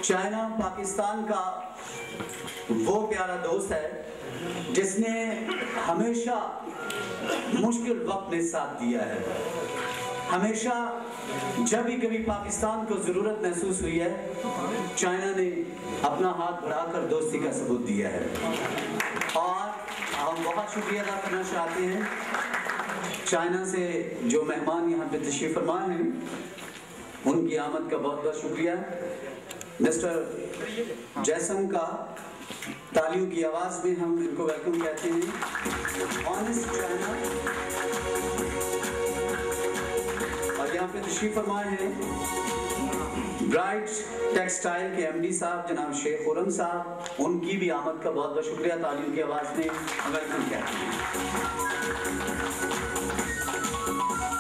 China Pakistan کا وہ پیارا دوست ہے جس نے ہمیشہ مشکل وقت میں ساتھ دیا ہے. ہمیشہ جب بھی کبھی پاکستان کو ضرورت محسوس ہوئی ہے چائنا نے اپنا ہاتھ بڑھا کر دوستی کا ثبوت دیا ہے. اور ہم بہت شکریہ ادا کرنا چاہتے ہیں چائنا سے جو مہمان یہاں پہ تشریف فرما ہیں ان کی آمد کا بہت بہت شکریہ. مسٹر جیسن کا تالیوں کی آواز میں ہم ان کو ویلکم کہتے ہیں. Honest China. اور یہاں پہ تشریف فرمائے ہیں برائٹ ٹیکسٹائل کے ایم ڈی صاحب جناب شیخ خرم صاحب. ان کی بھی آمد کا بہت بہت شکریہ. تالیوں کی آواز میں ویلکم کہتے ہیں.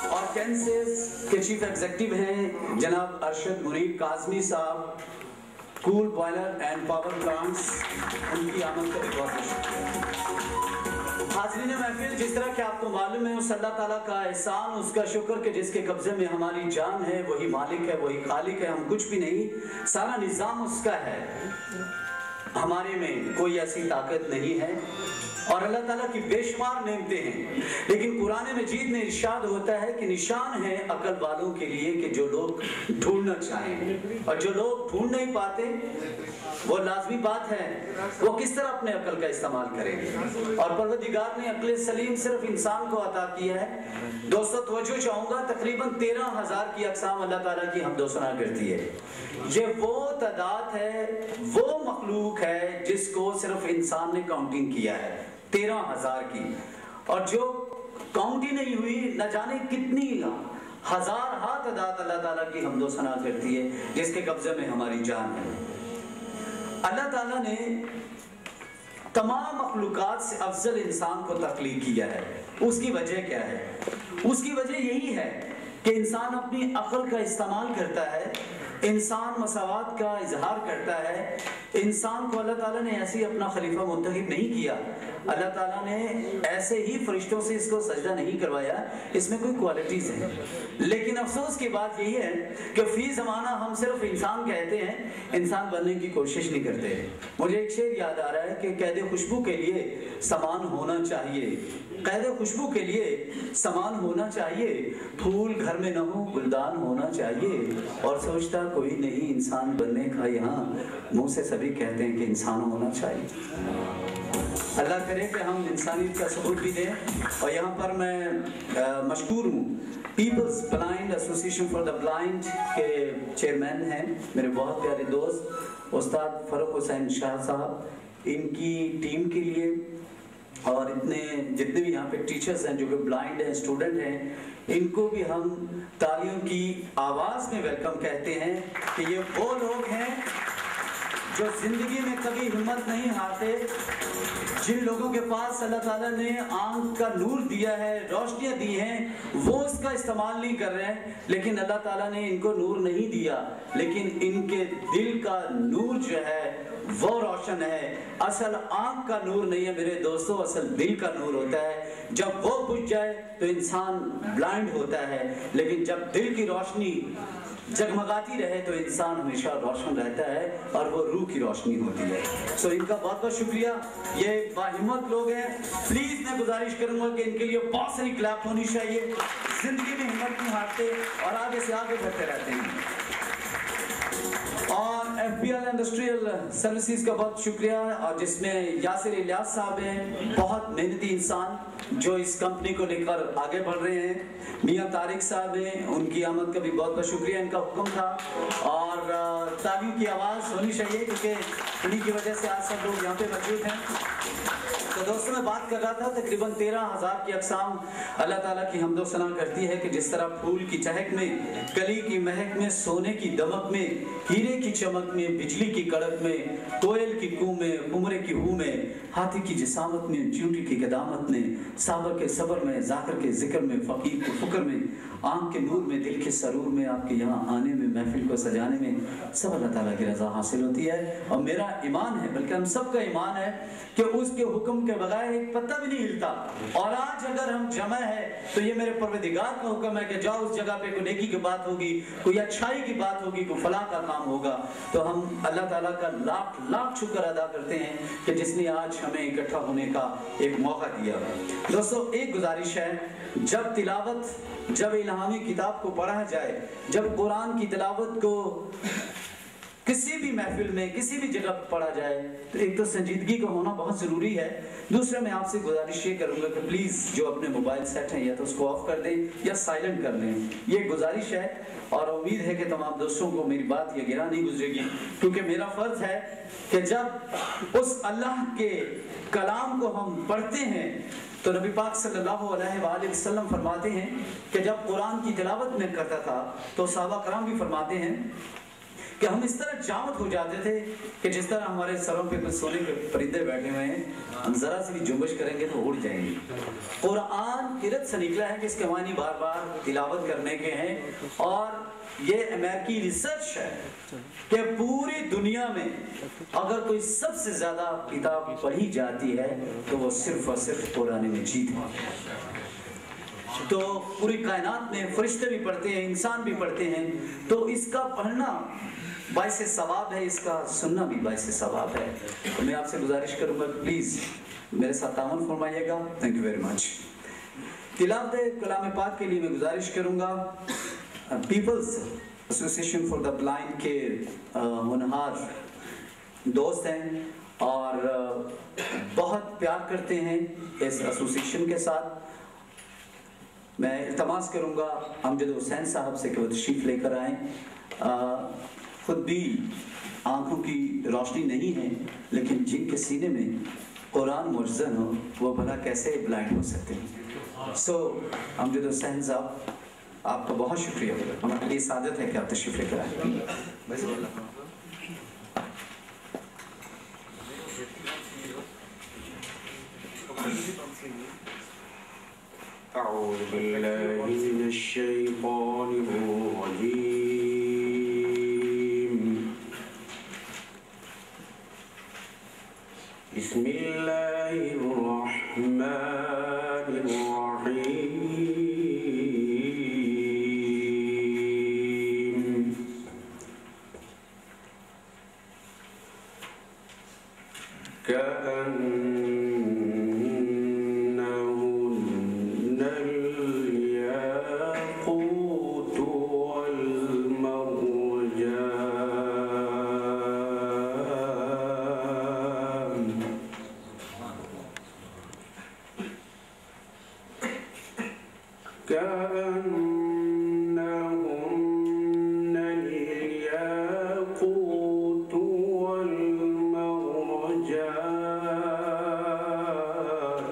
اور کینسس کے چیف ایگزیکٹو ہیں جناب ارشد منیر کاظمی صاحب. کول بوائلر اینڈ پاور پلانٹس. ان کی آمد کا بھی بہت بہت شکریہ. حاضرین محفل، جس طرح کہ آپ کو معلوم ہے اس اللہ تعالیٰ کا احسان، اس کا شکر کہ جس کے قبضے میں ہماری جان ہے، وہی مالک ہے، وہی خالق ہے. ہم کچھ بھی نہیں، سارا نظام اس کا ہے. ہمارے میں کوئی ایسی طاقت نہیں ہے اور اللہ تعالیٰ کی بے شمار نعمتیں ہیں. لیکن قرآن مجید میں ارشاد ہوتا ہے کہ نشان ہے عقل والوں کے لیے کہ جو لوگ ڈھونڈنا چاہیں، اور جو لوگ ڈھونڈ نہیں پاتے وہ لازمی بات ہے وہ کس طرح اپنے عقل کا استعمال کریں. اور پروردگار نے عقل سلیم صرف انسان کو عطا کیا ہے. دوستو توجہ چاہوں گا، تقریباً 13,000 کی اقسام اللہ تعالیٰ کی حمد و ثنا کرتی ہے. یہ وہ تعداد ہے، وہ مخلوق ہے جس کو صرف انسان نے کاؤنٹنگ کیا ہے 13,000 کی. اور جو کاؤنٹ ہی نہیں ہوئی نہ جانے کتنی ہزار تعداد اللہ تعالیٰ کی حمد و ثنا کرتی ہے جس کے قبضے میں ہماری جان ہے. اللہ تعالیٰ نے تمام مخلوقات سے افضل انسان کو تخلیق کیا ہے. اس کی وجہ کیا ہے؟ اس کی وجہ یہی ہے کہ انسان اپنی عقل کا استعمال کرتا ہے، انسان مساوات کا اظہار کرتا ہے. انسان کو اللہ تعالیٰ نے ایسے ہی اپنا خلیفہ منتخب نہیں کیا. اللہ تعالیٰ نے ایسے ہی فرشتوں سے اس کو سجدہ نہیں کروایا. اس میں کوئی کوالٹیز ہیں. لیکن افسوس کی بات یہی ہے کہ فی زمانہ ہم صرف انسان کہتے ہیں، انسان بننے کی کوشش نہیں کرتے. مجھے ایک شعر یاد آ رہا ہے کہ قید خوشبو کے لیے سامان ہونا چاہیے، قید خوشبو کے لیے سامان ہونا چاہیے، پھول گھر میں نہ ہو گلدان ہونا چاہیے. اور سوچتا کوئی نہیں انسان بننے کا، یہاں منہ سے سبھی کہتے ہیں کہ انسان ہونا چاہیے. اللہ کرے کہ ہم انسانیت کا ثبوت بھی دیں. اور یہاں پر میں مشکور ہوں people's blind association for the blind کے چیئرمین ہیں میرے بہت پیارے دوست استاد فروخ حسین شاہ صاحب. ان کی ٹیم کے لیے اور جتنے بھی یہاں پہ ٹیچرز ہیں جو کہ بلائنڈ ہیں، اسٹوڈنٹ ہیں، ان کو بھی ہم تالیوں کی آواز میں ویلکم کہتے ہیں کہ یہ وہ لوگ ہیں جو زندگی میں کبھی ہمت نہیں ہارتے، جن لوگوں کے پاس اللہ تعالیٰ نے آنکھ کا نور دیا ہے، روشنیاں دی ہیں، وہ اس کا استعمال نہیں کر رہے ہیں. لیکن اللہ تعالیٰ نے ان کو نور نہیں دیا، لیکن ان کے دل کا نور جو ہے وہ روشن ہے. اصل آنکھ کا نور نہیں ہے میرے دوستو، اصل دل کا نور ہوتا ہے. جب وہ بجھ جائے تو انسان بلائنڈ ہوتا ہے، لیکن جب دل کی روشنی جگمگاتی رہے تو انسان ہمیشہ روشن رہتا ہے اور وہ روح کی روشنی ہوتی ہے. سو ان کا بہت بہت شکریہ. یہ باہمت لوگ ہیں. پلیز میں گزارش کروں گا کہ ان کے لیے بہت ساری کلیپ ہونی چاہیے. زندگی میں ہمت نہیں ہارتے اور آگے سے آگے بڑھتے رہتے ہیں. اور F B L industrial services کا بہت شکریہ، اور جس میں یاسر الیاس صاحب ہیں، بہت محنتی انسان جو اس کمپنی کو لے کر آگے بڑھ رہے ہیں. میاں طارق صاحب ہیں، ان کی آمد کا بھی بہت بہت شکریہ. ان کا حکم تھا اور تالیوں کی آواز ہونی چاہیے کیونکہ انہی کی وجہ سے آج سب لوگ یہاں پہ موجود ہیں. تو دوستوں میں بات کر رہا تھا تقریباً 13,000 کی اقسام اللہ تعالیٰ کی حمد و ثنا کرتی ہے کہ جس طرح پھول کی چہک میں، کلی کی مہک میں، سونے کی دمک میں، ہیرے کی چمک میں، بجلی کی کڑک میں، کوئل کی کو میں، عمرے کی ہو میں، ہاتھی کی جسامت میں، چیونٹی کی قدامت میں، صابر کے صبر میں، ذاکر کے ذکر میں، فقیر کے فکر میں، آنکھ کے نور میں، دل کے سرور میں، آپ کے یہاں آنے میں، محفل کو سجانے میں، سب اللہ تعالیٰ کی رضا حاصل ہوتی ہے. اور میرا ایمان ہے، بلکہ ہم سب کا ایمان ہے کہ اس کے حکم کے بغیر ایک پتہ بھی نہیں ہلتا. اور آج اگر ہم جمع ہے تو یہ میرے پروردگار کا حکم ہے کہ جاؤ اس جگہ پہ کوئی نیکی کی بات ہوگی, کوئی اچھائی کی بات ہوگی, کوئی فلاں کا کام ہوگا. تو ہم اللہ تعالیٰ کا لاکھ لاکھ شکر ادا کرتے ہیں کہ جس نے آج ہمیں اکٹھا ہونے کا ایک موقع دیا. دوستو ایک گزارش ہے, جب الہامی کتاب کو پڑھا جائے, جب قرآن کی تلاوت کو کسی بھی محفل میں کسی بھی جگہ پڑھا جائے تو ایک تو سنجیدگی کا ہونا بہت ضروری ہے. دوسرے میں آپ سے گزارش یہ کروں گا کہ پلیز جو اپنے موبائل سیٹ ہیں یا تو اس کو آف کر دیں یا سائلنٹ کر لیں. یہ گزارش ہے اور امید ہے کہ تمام دوستوں کو میری بات یہ گرا نہیں گزرے گی, کیونکہ میرا فرض ہے کہ جب اس اللہ کے کلام کو ہم پڑھتے ہیں تو نبی پاک صلی اللہ علیہ وآلہ وسلم فرماتے ہیں کہ جب قرآن کی تلاوت میں کرتا تھا تو صحابہ کرام بھی فرماتے ہیں کہ ہم اس طرح جامد ہو جاتے تھے کہ جس طرح ہمارے سروں پہ کچھ سونے کے پرندے بیٹھے ہوئے ہیں, ہم ذرا سی بھی جنبش کریں گے تو اڑ جائیں گے. قرآن قرت سے نکلا ہے کہ اس کے معنی بار بار تلاوت کرنے کے ہیں, اور یہ امریکی ریسرچ ہے کہ پوری دنیا میں اگر کوئی سب سے زیادہ کتاب پڑھی جاتی ہے تو وہ صرف اور صرف قرآن مجید ہے. تو پوری کائنات میں فرشتے بھی پڑھتے ہیں, انسان بھی پڑھتے ہیں, تو اس کا پڑھنا باعث ثواب ہے, اس کا سننا بھی باعث ثواب ہے. تو میں آپ سے گزارش کروں گا پلیز میرے ساتھ تعاون فرمائیے گا. Thank you very much. تلاوت کلام پاک کے لیے میں گزارش کروں گا peoples association for the blind کے ہونہار دوست ہیں اور بہت پیار کرتے ہیں اس ایسوسیشن کے ساتھ. میں التماس کروں گا امجد حسین صاحب سے کہ وہ تشریف لے کر آئیں. خود بھی آنکھوں کی روشنی نہیں ہے, لیکن جن کے سینے میں قرآن معجزہ ہو وہ بھلا کیسے بلائنڈ ہو سکتے ہیں. سو امجد حسین صاحب آپ کا بہت شکریہ, ہمارے لیے سعادت ہے کہ آپ تشریف لے کر آئیں. أعوذ بالله من الشيطان الرجيم. بسم الله الرحمن الرحيم. كأنهن الياقوت والمرجان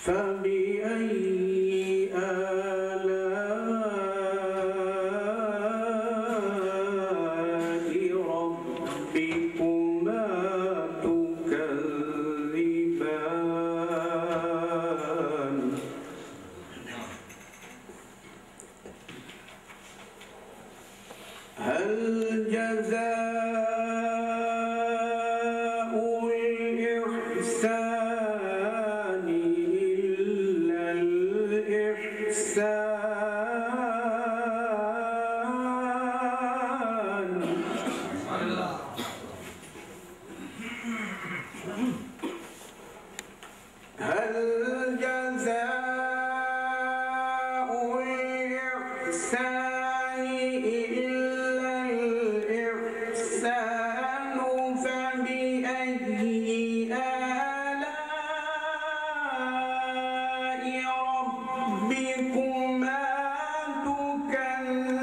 فبأي آلاء ربكما تكذبان. هل جزاء الإحسان إلا الإحسان. هل جزاء الإحسان إلا الإحسان. فبأي آلاء ربكما تكذبان.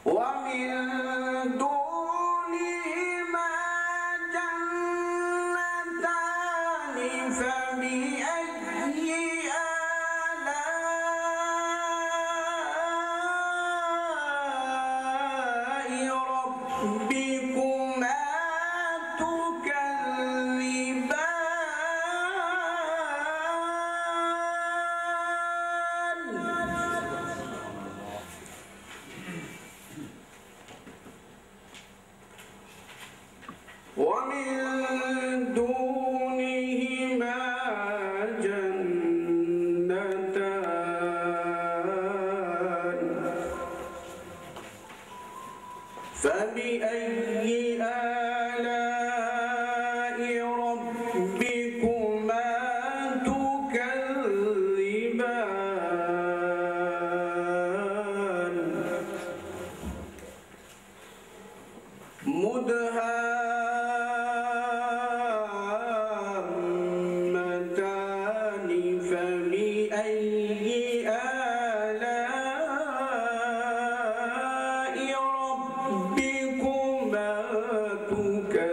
ومن دونهما جنتان فبأي آلاء ربكما تكذبان. ومن دونهما جنتان فبأي آلاء ربكما تكذبان مدهامتان فبأي آلاء ربكما تكذبان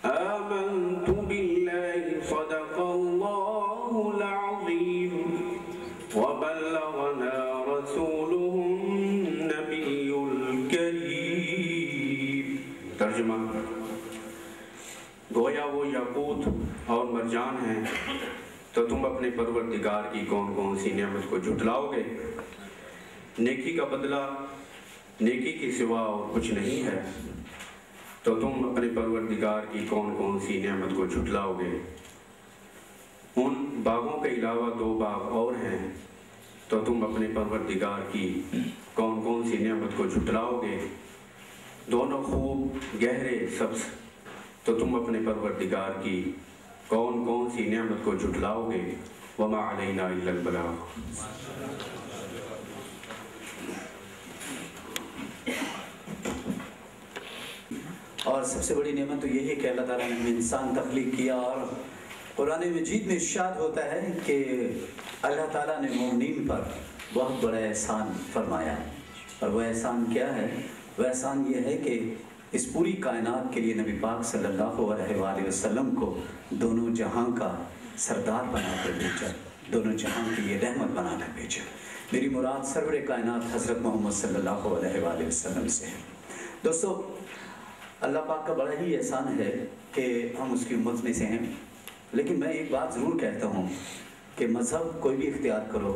آمنت بالله صدق الله العظيم وبلغنا رسوله النبي الكريم. ترجمہ: گویا وہ یاقوت اور مرجان ہیں تو تم اپنے پروردگار کی کون کون سی نعمت کو جھٹلاؤ گے؟ نیکی کا بدلہ نیکی کے سوا اور کچھ نہیں ہے، تو تم اپنے پروردگار کی کون کون سی نعمت کو جھٹلاؤ گے؟ ان باغوں کے علاوہ 2 باغ اور ہیں، تو تم اپنے پروردگار کی کون کون سی نعمت کو جھٹلاؤ گے؟ دونوں خوب گہرے سبز، تو تم اپنے پروردگار کی کون کون سی نعمت کو جھٹلاؤ گے؟ وما علینا الا البلاغ. اور سب سے بڑی نعمت تو یہی ہے کہ اللہ تعالیٰ نے انسان تخلیق کیا، اور قرآن مجید میں ارشاد ہوتا ہے کہ اللہ تعالیٰ نے مومنین پر بہت بڑا احسان فرمایا. اور وہ احسان کیا ہے؟ وہ احسان یہ ہے کہ اس پوری کائنات کے لیے نبی پاک صلی اللہ علیہ وآلہ وسلم کو دونوں جہاں کا سردار بنا کر بھیجا، دونوں جہاں کے لیے رحمت بنا کر بھیجا. میری مراد سرور کائنات حضرت محمد صلی اللہ علیہ وآلہ وسلم سے ہے. دوستو، اللہ پاک کا بڑا ہی احسان ہے کہ ہم اس کی امت میں سے ہیں. لیکن میں ایک بات ضرور کہتا ہوں کہ مذہب کوئی بھی اختیار کرو،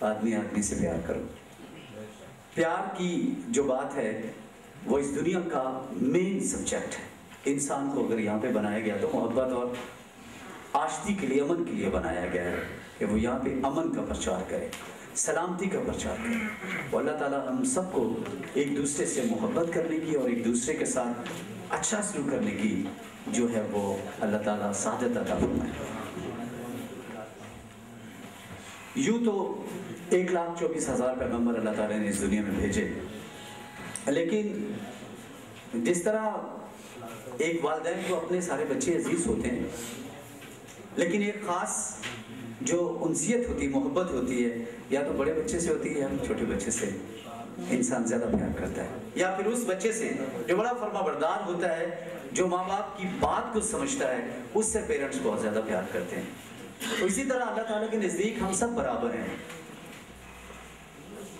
آدمی آدمی سے پیار کرو. پیار کی جو بات ہے وہ اس دنیا کا مین سبجیکٹ ہے. انسان کو اگر یہاں پہ بنایا گیا تو محبت اور آشتی کے لیے، امن کے لیے بنایا گیا ہے کہ وہ یہاں پہ امن کا پرچار کرے، سلامتی کا پرچار کرے. وہ اللہ تعالیٰ ہم سب کو ایک دوسرے سے محبت کرنے کی اور ایک دوسرے کے ساتھ اچھا سلوک کرنے کی جو ہے وہ اللہ تعالیٰ سعادت عطا فرمائے. یوں تو 1,24,000 پیغمبر اللہ تعالیٰ نے اس دنیا میں بھیجے، لیکن جس طرح ایک والدین کو اپنے سارے بچے عزیز ہوتے ہیں، لیکن ایک خاص جو انسیت ہوتی ہے، محبت ہوتی ہے، یا تو بڑے بچے سے ہوتی ہے یا چھوٹے بچے سے انسان زیادہ پیار کرتا ہے، یا پھر اس بچے سے جو بڑا فرما بردار ہوتا ہے، جو ماں باپ کی بات کو سمجھتا ہے، اس سے پیرنٹس بہت زیادہ پیار کرتے ہیں. تو اسی طرح اللہ تعالیٰ کے نزدیک ہم سب برابر ہیں،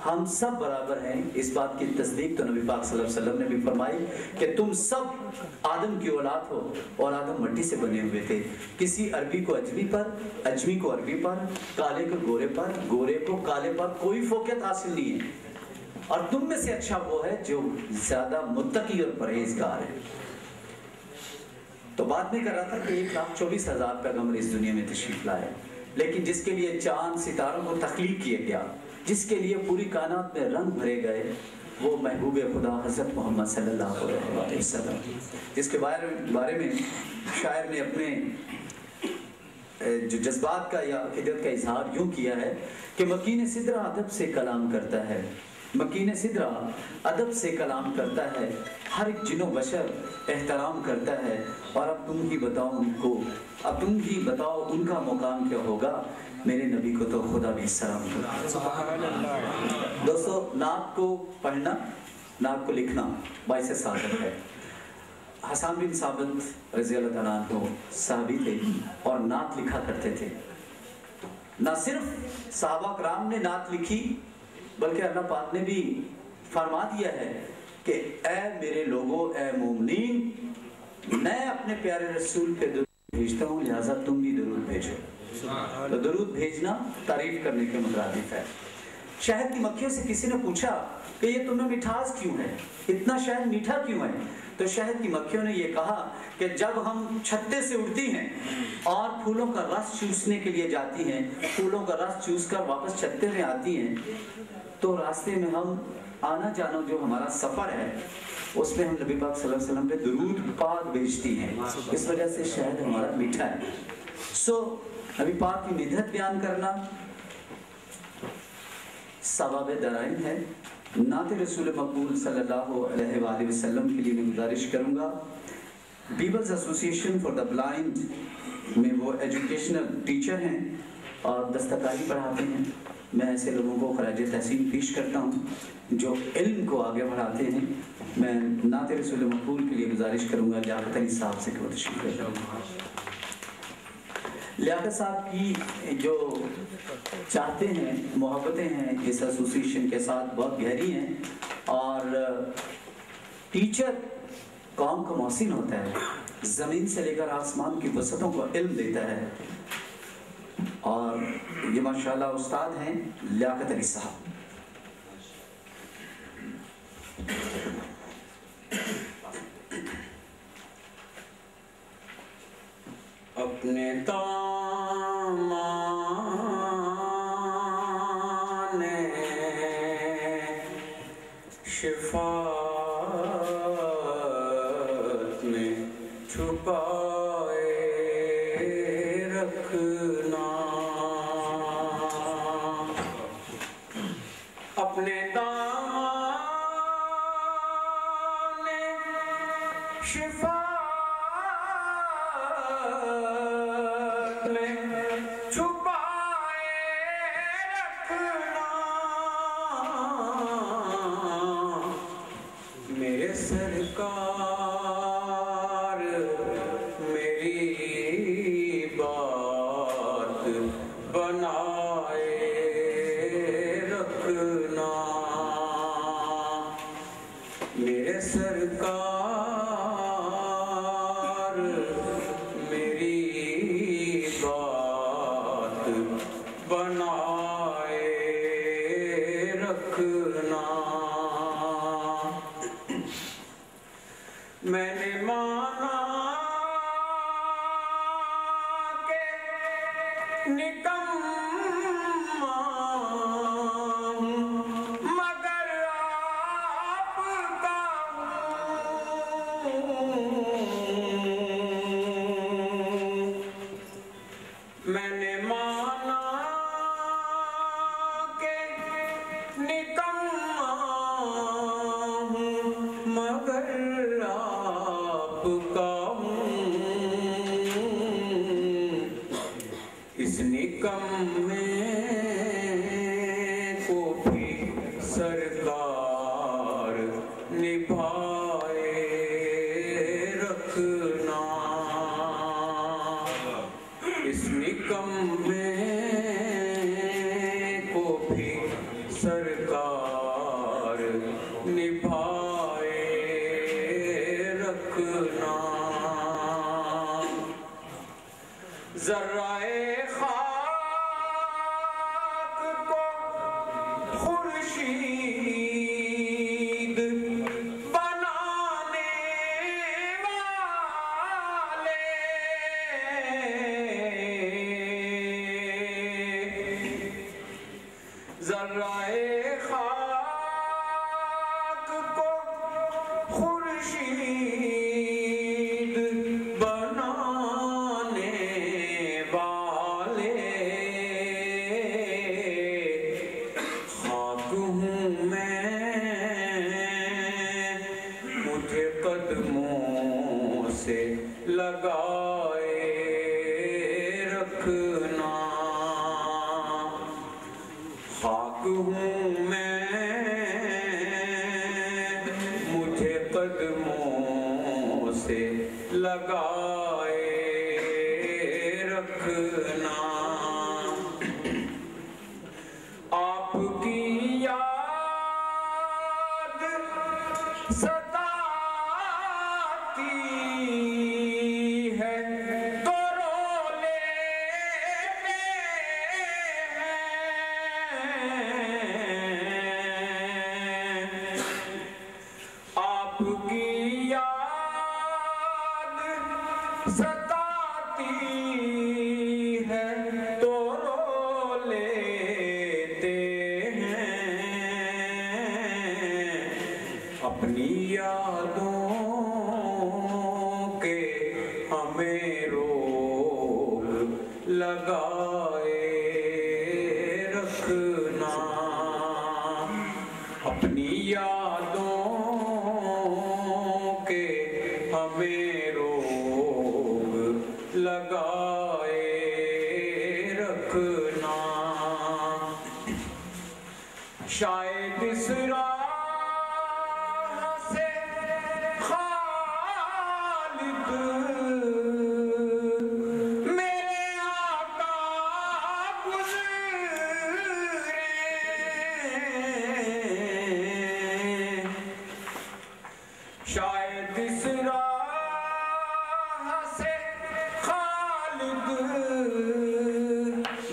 ہم سب برابر ہیں. اس بات کی تصدیق تو نبی پاک صلی اللہ علیہ وسلم نے بھی فرمائی کہ تم سب آدم کی اولاد ہو اور آدم مٹی سے بنے ہوئے تھے. کسی عربی کو اجمی پر، اجمی کو عربی پر، کالے کو گورے پر، گورے کو کالے پر کوئی فوقیت حاصل نہیں ہے. اور تم میں سے اچھا وہ ہے جو زیادہ متقی اور پرہیزگار ہے. تو بات میں کر رہا تھا کہ 1,24,000 پیغمبر اس دنیا میں تشریف لائے، لیکن جس کے لیے چاند ستاروں کو تخلیق کیا گیا، جس کے لیے پوری کائنات میں رنگ بھرے گئے، وہ محبوب خدا حضرت محمد صلی اللہ علیہ وسلم، جس کے بارے میں شاعر نے اپنے جو جذبات کا یا عقیدت کا اظہار یوں کیا ہے کہ مکین سدرہ ادب سے کلام کرتا ہے، مکین سدرہ ادب سے کلام کرتا ہے، ہر ایک جن و بشر احترام کرتا ہے. اور اب تم ہی بتاؤ ان کا مقام کیا ہوگا، میرے نبی کو تو خدا بھی سلام کرتا ہے. دوستو، نعت کو پڑھنا، نعت کو لکھنا باعث سعادت ہے. حسان بن ثابت رضی اللہ تعالیٰ عنہ صحابی تھے اور نعت لکھا کرتے تھے. نہ صرف صحابہ کرام نے نعت لکھی بلکہ اللہ پاک نے بھی فرما دیا ہے کہ اے میرے لوگوں، اے مومنین، میں اپنے پیارے رسول پہ درود بھیجتا ہوں، لہٰذا تم بھی درود بھیجو. تو درود بھیجنا تعریف کرنے کے مترادف ہے. شہد کی مکھیوں سے کسی نے پوچھا کہ یہ تمہیں مٹھاس کیوں ہے، اتنا شہد میٹھا کیوں ہے؟ تو شہد کی مکھیوں نے یہ کہا کہ جب ہم چھتے سے اڑتی ہیں اور پھولوں کا رس چوسنے کے لیے جاتی ہیں، پھولوں کا رس چوس کر واپس چھتے میں آتی ہیں، تو راستے میں ہم آنا جانا جو ہمارا سفر ہے اس میں ہم نبی پاک صلی اللہ علیہ وسلم پہ درود پاک بھیجتی ہیں، اس وجہ سے شہد ہمارا میٹھا ہے۔ نبی پاک کی مدحت بیان کرنا ثواب درائم ہے۔ نعت رسول مقبول صلی اللہ علیہ وآلہ وسلم کے لیے میں گزارش کروں گا، peoples association for the blind میں وہ ایجوکیشنل ٹیچر ہیں اور دستکاری پڑھاتے ہیں۔ میں ایسے لوگوں کو خراج تحسین پیش کرتا ہوں جو علم کو آگے بڑھاتے ہیں۔ میں نعت رسول مقبول کے لیے گزارش کروں گا لیاقت علی صاحب سے کہ وہ تشریف لے جائیں۔ لیاقت صاحب کی جو چاہتے ہیں، محبتیں ہیں اس ایسوسیشن کے ساتھ بہت گہری ہیں، اور ٹیچر قوم کا محسن ہوتا ہے، زمین سے لے کر آسمان کی وسعتوں کو علم دیتا ہے، اور یہ ماشاءاللہ استاد ہیں لیاقت علی صاحب۔ اپنے دامان شفاعت میں چھپائے رکھنا، اپنے دامان شفاعت اپنی یادوں کے ہمیں روگ لگائے رکھنا، اپنی یادوں کے ہمیں روگ لگائے رکھنا، شاید اس راہ سے خالد میرے آقا گزرے، شاید اس راہ سے خالد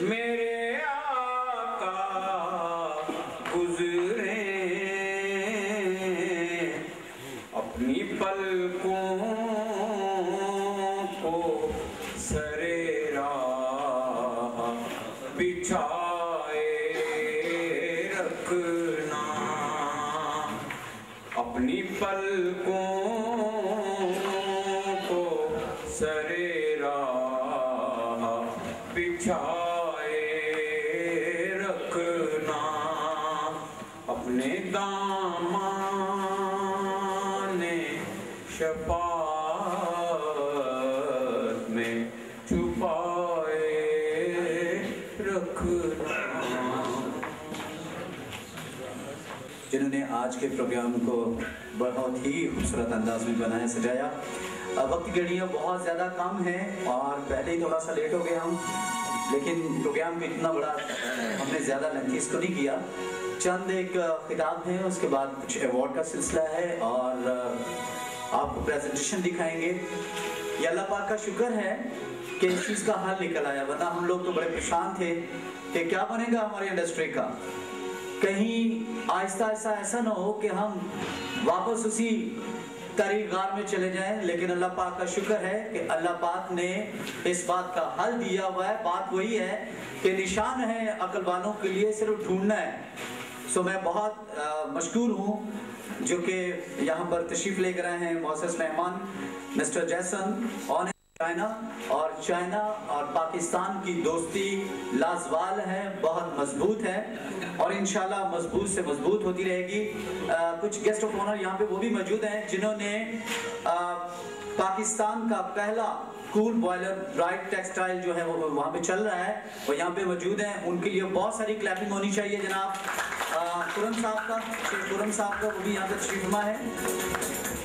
میرے آقا گزرے، اپنی پلکوں کو سرے راہ بچھائے رکھنا، اپنی پلکوں کو سرے راہ بچھائے رکھنا، اپنے دامان شفاعت میں چھپائے رکھنا۔ جنہوں نے آج کے پروگرام کو بہت ہی خوبصورت انداز میں بنایا سجایا، وقت کی گھڑیاں بہت زیادہ کم ہیں اور پہلے ہی تھوڑا سا لیٹ ہو گیا ہم، لیکن پروگرام بھی اتنا بڑا ہم نے زیادہ لینتھی اس کو نہیں کیا، چند ایک خطاب ہیں، اس کے بعد کچھ ایوارڈ کا سلسلہ ہے اور آپ کو پریزنٹیشن دکھائیں گے۔ یہ اللہ پاک کا شکر ہے کہ اس چیز کا حل نکل آیا، ورنہ ہم لوگ تو بڑے پریشان تھے کہ کیا بنے گا ہماری انڈسٹری کا، کہیں آہستہ آہستہ ایسا نہ ہو کہ ہم واپس اسی تاریخ غار میں چلے جائیں، لیکن اللہ پاک کا شکر ہے کہ اللہ پاک نے اس بات کا حل دیا ہوا ہے۔ بات وہی ہے کہ نشان ہے عقل والوں کے لیے، صرف ڈھونڈنا ہے۔ سو میں بہت مشکور ہوں جو کہ یہاں پر تشریف لے کر آئے ہیں معزز مہمان مسٹر جیسن آن چائنا، اور چائنا اور پاکستان کی دوستی لازوال ہے، بہت مضبوط ہے اور انشاءاللہ مضبوط سے مضبوط ہوتی رہے گی۔ کچھ گیسٹ آف آنر یہاں پہ وہ بھی موجود ہیں جنہوں نے پاکستان کا پہلا کول بوائلر برائٹ ٹیکسٹائل جو ہے وہ وہاں پہ چل رہا ہے، وہ یہاں پہ موجود ہیں، ان کے لیے بہت ساری کلیپنگ ہونی چاہیے۔ جناب خرم صاحب کا، شیخ خرم صاحب کا، وہ بھی یہاں پہ تشریف فرما ہے،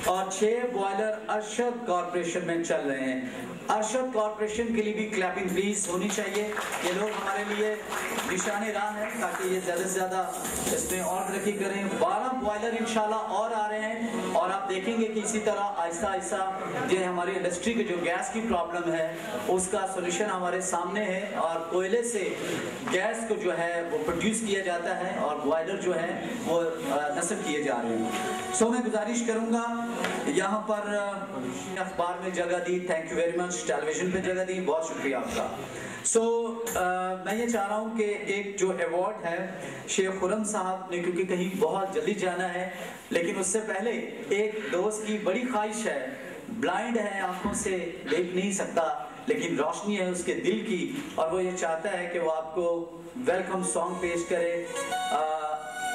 اور 6 بوائلر ارشد کارپوریشن میں چل رہے ہیں۔ ارشد کارپوریشن کے لیے بھی کلیپنگ پلیز ہونی چاہیے، یہ لوگ ہمارے لیے نشان راہ ہیں تاکہ یہ زیادہ سے زیادہ اس میں اور ترقی کریں۔ 12 بوائلر انشاءاللہ اور آ رہے ہیں، اور آپ دیکھیں گے کہ اسی طرح آہستہ آہستہ یہ ہماری انڈسٹری کے جو گیس کی پرابلم ہے اس کا سولوشن ہمارے سامنے ہے، اور کوئلے سے گیس کو جو ہے وہ پروڈیوس کیا جاتا ہے اور بوائلر جو ہے وہ نصب کیے جا رہے ہیں۔ سو میں گزارش کروں گا یہاں پر اخبار میں جگہ دی، thank you very much, television پہ جگہ دی، بہت شکریہ آپ کا۔ سو میں یہ چاہ رہا ہوں کہ ایک جو ایوارڈ ہے شیخ خرم صاحب نے، کیونکہ کہیں بہت جلدی جانا ہے، لیکن اس سے پہلے ایک دوست کی بڑی خواہش ہے، بلائنڈ ہے، آنکھوں سے دیکھ نہیں سکتا لیکن روشنی ہے اس کے دل کی، اور وہ یہ چاہتا ہے کہ وہ آپ کو ویلکم سانگ پیش کرے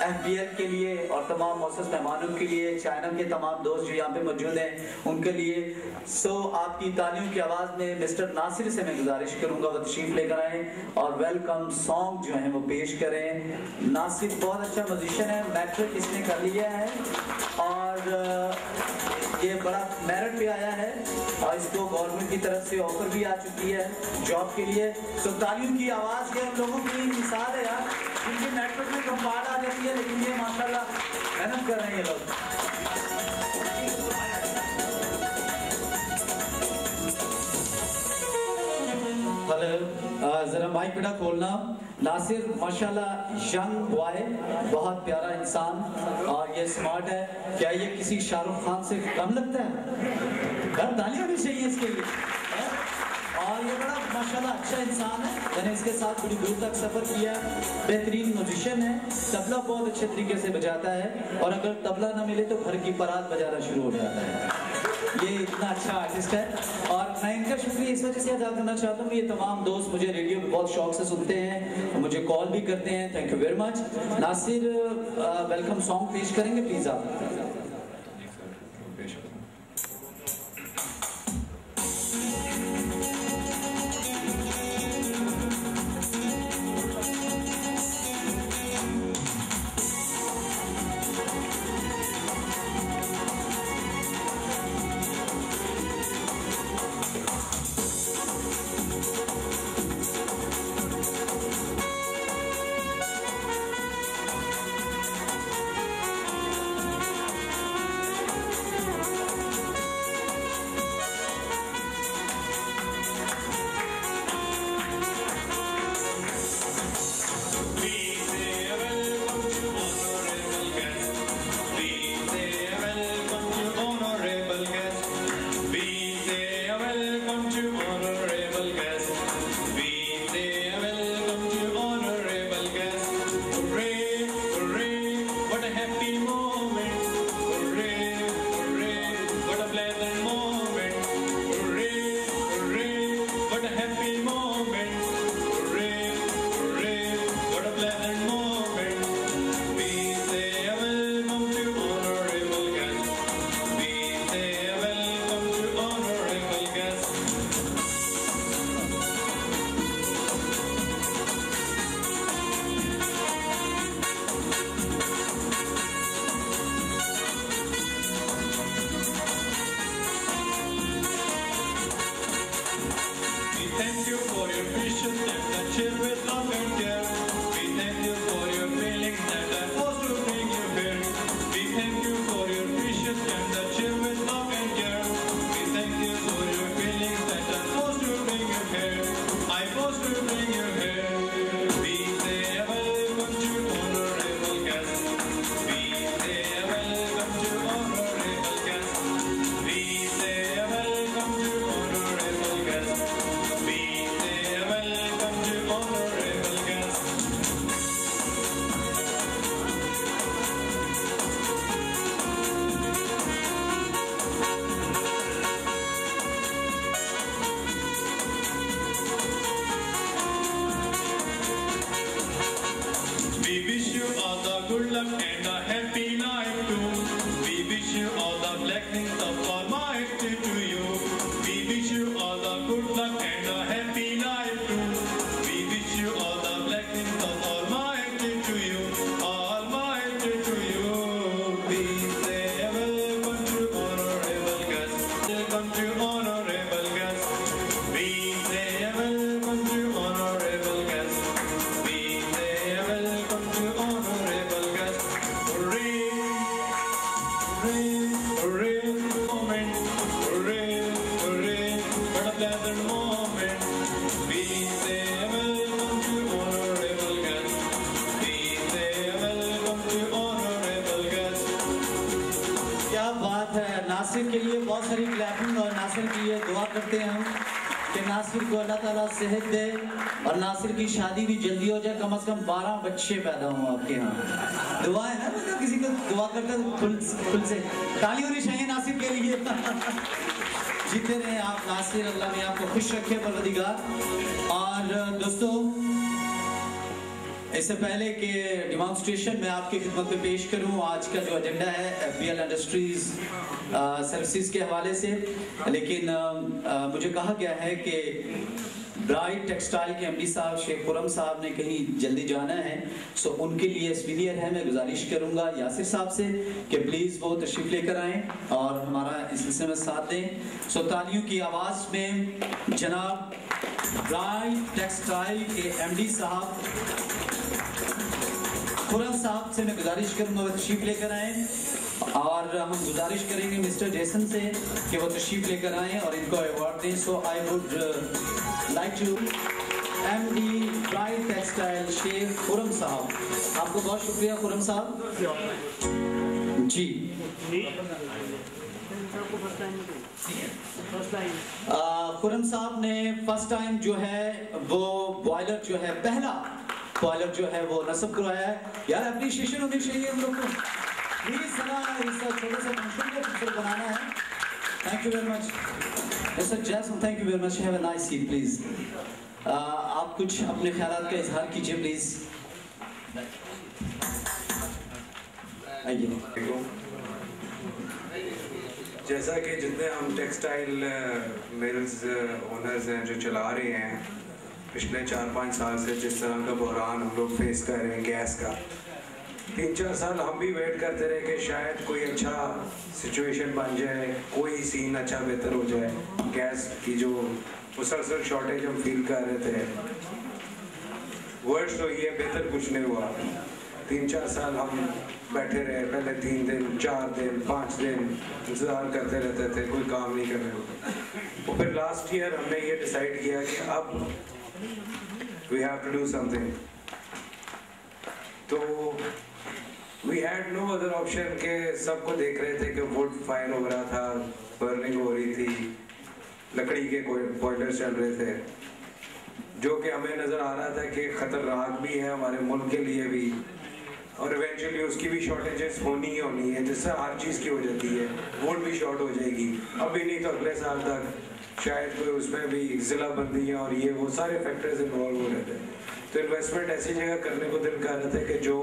FBL کے لیے اور تمام معزز مہمانوں کے لیے، چائنا کے تمام دوست جو یہاں پہ موجود ہیں ان کے لیے۔ سو آپ کی تالیوں کی آواز میں مسٹر ناصر سے میں گزارش کروں گا وہ تشریف لے کر آئیں اور ویلکم سانگ جو ہیں وہ پیش کریں۔ ناصر بہت اچھا میوزیشین ہے، میٹرک اس نے کر لیا ہے اور یہ بڑا میرٹ پہ آیا ہے اور اس کو گورنمنٹ کی طرف سے آفر بھی آ چکی ہے جاب کے لیے۔ تو تالیوں کی آواز کے ہم لوگوں کی مثال ہے یار، ان کے نیٹورک میں کمپارٹ آ جاتی ہے لیکن یہ ماشاءاللہ محنت کر رہے ہیں لوگ۔ ذرا مائک بیٹا کھولنا۔ ناصر ماشاءاللہ ینگ بوائے، بہت پیارا انسان اور یہ سمارٹ ہے۔ کیا یہ کسی شاہ رخ خان سے کم لگتا ہے؟ گھر تالی ہونی چاہیے اس کے لیے۔ اور یہ بڑا ماشاءاللہ اچھا انسان ہے, میں نے اس کے ساتھ بڑی دور تک سفر کیا ہے, بہترین میوزیشین ہے, طبلہ بہت اچھے طریقے سے بجاتا ہے, اور اگر طبلہ نہ ملے تو گھر کی پرات بجانا شروع ہو جاتا ہے. یہ اتنا اچھا آرٹسٹ ہے, اور میں ان کا شکریہ اس وجہ سے ادا کرنا چاہتا ہوں, یہ تمام دوست مجھے ریڈیو پہ بہت شوق سے سنتے ہیں, مجھے کال بھی کرتے ہیں. Thank you very much. Nasir welcome song پیش کریں گے پلیز آپ. ناصر کے لیے بہت ساری کلیپنگ, اور ناصر کی یہ دعا کرتے ہیں ہم کہ ناصر کو اللہ تعالیٰ صحت دے اور ناصر کی شادی بھی جلدی ہو جائے, کم از کم 12 بچے پیدا ہوں آپ کے ہاں. دعا ہے نا, کسی کو دعا کرتے ہیں کھل سے تالی ہونی چاہیے ناصر کے لیے. جیتے رہے آپ ناصر, اللہ نے آپ کو خوش رکھے پروردگار. اور دوستو, اس سے پہلے کہ ڈیمانسٹریشن میں آپ کی خدمت میں پیش کروں آج کا جو ایجنڈا ہے FBL انڈسٹریز سروسز کے حوالے سے, لیکن مجھے کہا گیا ہے کہ برائٹ ٹیکسٹائل کے MD صاحب شیخ خرم صاحب نے کہیں جلدی جانا ہے, سو ان کے لیے سپیریئر ہے, میں گزارش کروں گا یاسر صاحب سے کہ پلیز وہ تشریف لے کر آئیں اور ہمارا اس سلسلے میں ساتھ دیں. سو تالیوں کی آواز میں جناب برائٹ ٹیکسٹائل کے MD صاحب خرم صاحب سے میں گزارش کروں گا وہ تشریف لے کر آئیں, اور ہم گزارش کریں گے مسٹر جیسن سے کہ وہ تشریف لے کر آئیں اور ان کو ایوارڈ دیں. So I would like to MD Bright Textile Sheikh Khurram صاحب. آپ کو بہت شکریہ خرم صاحب. جی خرم صاحب نے فرسٹ ٹائم جو ہے وہ بوائلر جو ہے پہلا بوائلر جو ہے وہ نصب کروایا ہے. یار اپریشیشن ہونی چاہیے ہم لوگ کو. پلیز سنانا اس چھوٹے سے فنکشن کو خوبصورت بنانا ہے. Thank you very much mister Jason. Thank you very much. Have a nice seat please. آپ کچھ اپنے خیالات کا اظہار کیجیے پلیز. جیسا کہ جتنے ہم ٹیکسٹائل ملز اونرز ہیں جو چلا رہے ہیں پچھلے 4-5 سال سے جس طرح کا بحران ہم لوگ فیس کر رہے ہیں گیس کا, 3-4 سال ہم بھی ویٹ کرتے رہے کہ شاید کوئی اچھا سچویشن بن جائے, کوئی سین اچھا بہتر ہو جائے. گیس کی جو مسلسل شارٹیج ہم فیل کر رہے تھے, ورڈس تو یہ بہتر کچھ نہیں ہوا. 3-4 سال ہم بیٹھے رہے, پہلے 3 دن 4 دن 5 دن انتظار کرتے رہتے تھے, کوئی کام نہیں کر رہے ہوتے. اور پھر لاسٹ ایئر ہم نے یہ ڈیسائیڈ کیا کہ اب we have to do something. تو we had no other option کہ سب کو دیکھ رہے تھے کہ ووڈ فائر ہو رہا تھا, برننگ ہو رہی تھی, لکڑی کے بوائلر چل رہے تھے, جو کہ ہمیں نظر آ رہا تھا کہ خطرناک بھی ہے ہمارے ملک کے لیے بھی, اور ایونچولی اس کی بھی شارٹیجز ہونی ہی ہونی ہے. جس سے ہر چیز کی ہو جاتی ہے, ووڈ بھی شارٹ ہو جائے گی, ابھی نہیں تو اگلے سال تک شاید کوئی اس میں بھی ضلع بندیاں اور یہ وہ سارے فیکٹرز انوالو ہو رہے تھے. تو انویسٹمنٹ ایسی جگہ کرنے کو دل کر رہا تھا کہ جو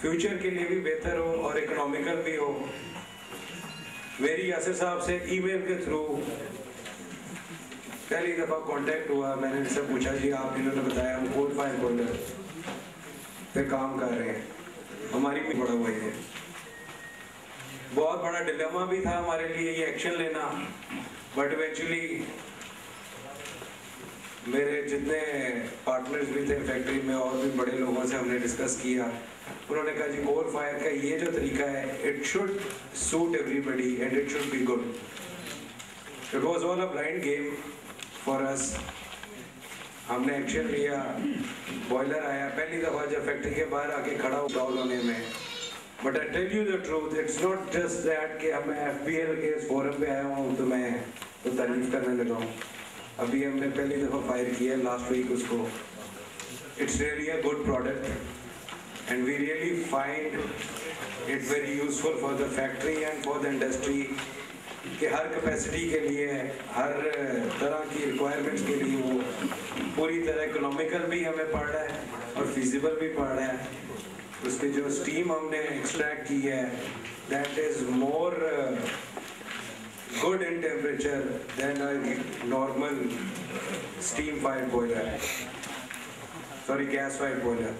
فیوچر کے لیے بھی بہتر ہو اور اکنامیکل بھی ہو. میری یاسر صاحب سے ای میل کے تھرو پہلی دفعہ کانٹیکٹ ہوا. میں نے ان سے پوچھا جی آپ, انہوں نے بتایا ہم کول فائر بوائلر پہ کام کر رہے ہیں. ہماری بھی بڑا ہوا ہے, بہت بڑا ڈیلیما بھی تھا ہمارے لیے یہ ایکشن لینا, بٹ ایونچولی میرے جتنے پارٹنرز بھی تھے فیکٹری میں اور بھی بڑے لوگوں سے ہم نے ڈسکس کیا. انہوں نے کہا جی کول فائر کا یہ جو طریقہ ہے it should suit everybody and it should be good. It was all a blind game for us. ہم نے ایکشن لیا, بوائلر آیا پہلی دفعہ جب فیکٹری کے باہر آ کے کھڑا ہوا ہونے میں. But I tell you the truth, it's not just that کہ میں ایف بی ایل کے اس فورم پہ آیا ہوں تو میں تو تعریف کرنے لگا ہوں. ابھی ہم نے پہلی دفعہ فائر کیا لاسٹ ویک اس کو. It's really a good product and we really find it very useful for the factory and for the industry کہ ہر کیپیسٹی کے لیے, ہر طرح کی ریکوائرمنٹس کے لیے وہ پوری طرح اکنامیکل بھی ہمیں پڑ رہا ہے اور فیزیبل بھی پڑ رہا ہے. اس کی جو اسٹیم ہم نے ایکسٹریکٹ کی ہے that is more good in temperature than a normal steam fired boiler, sorry gas fired boiler.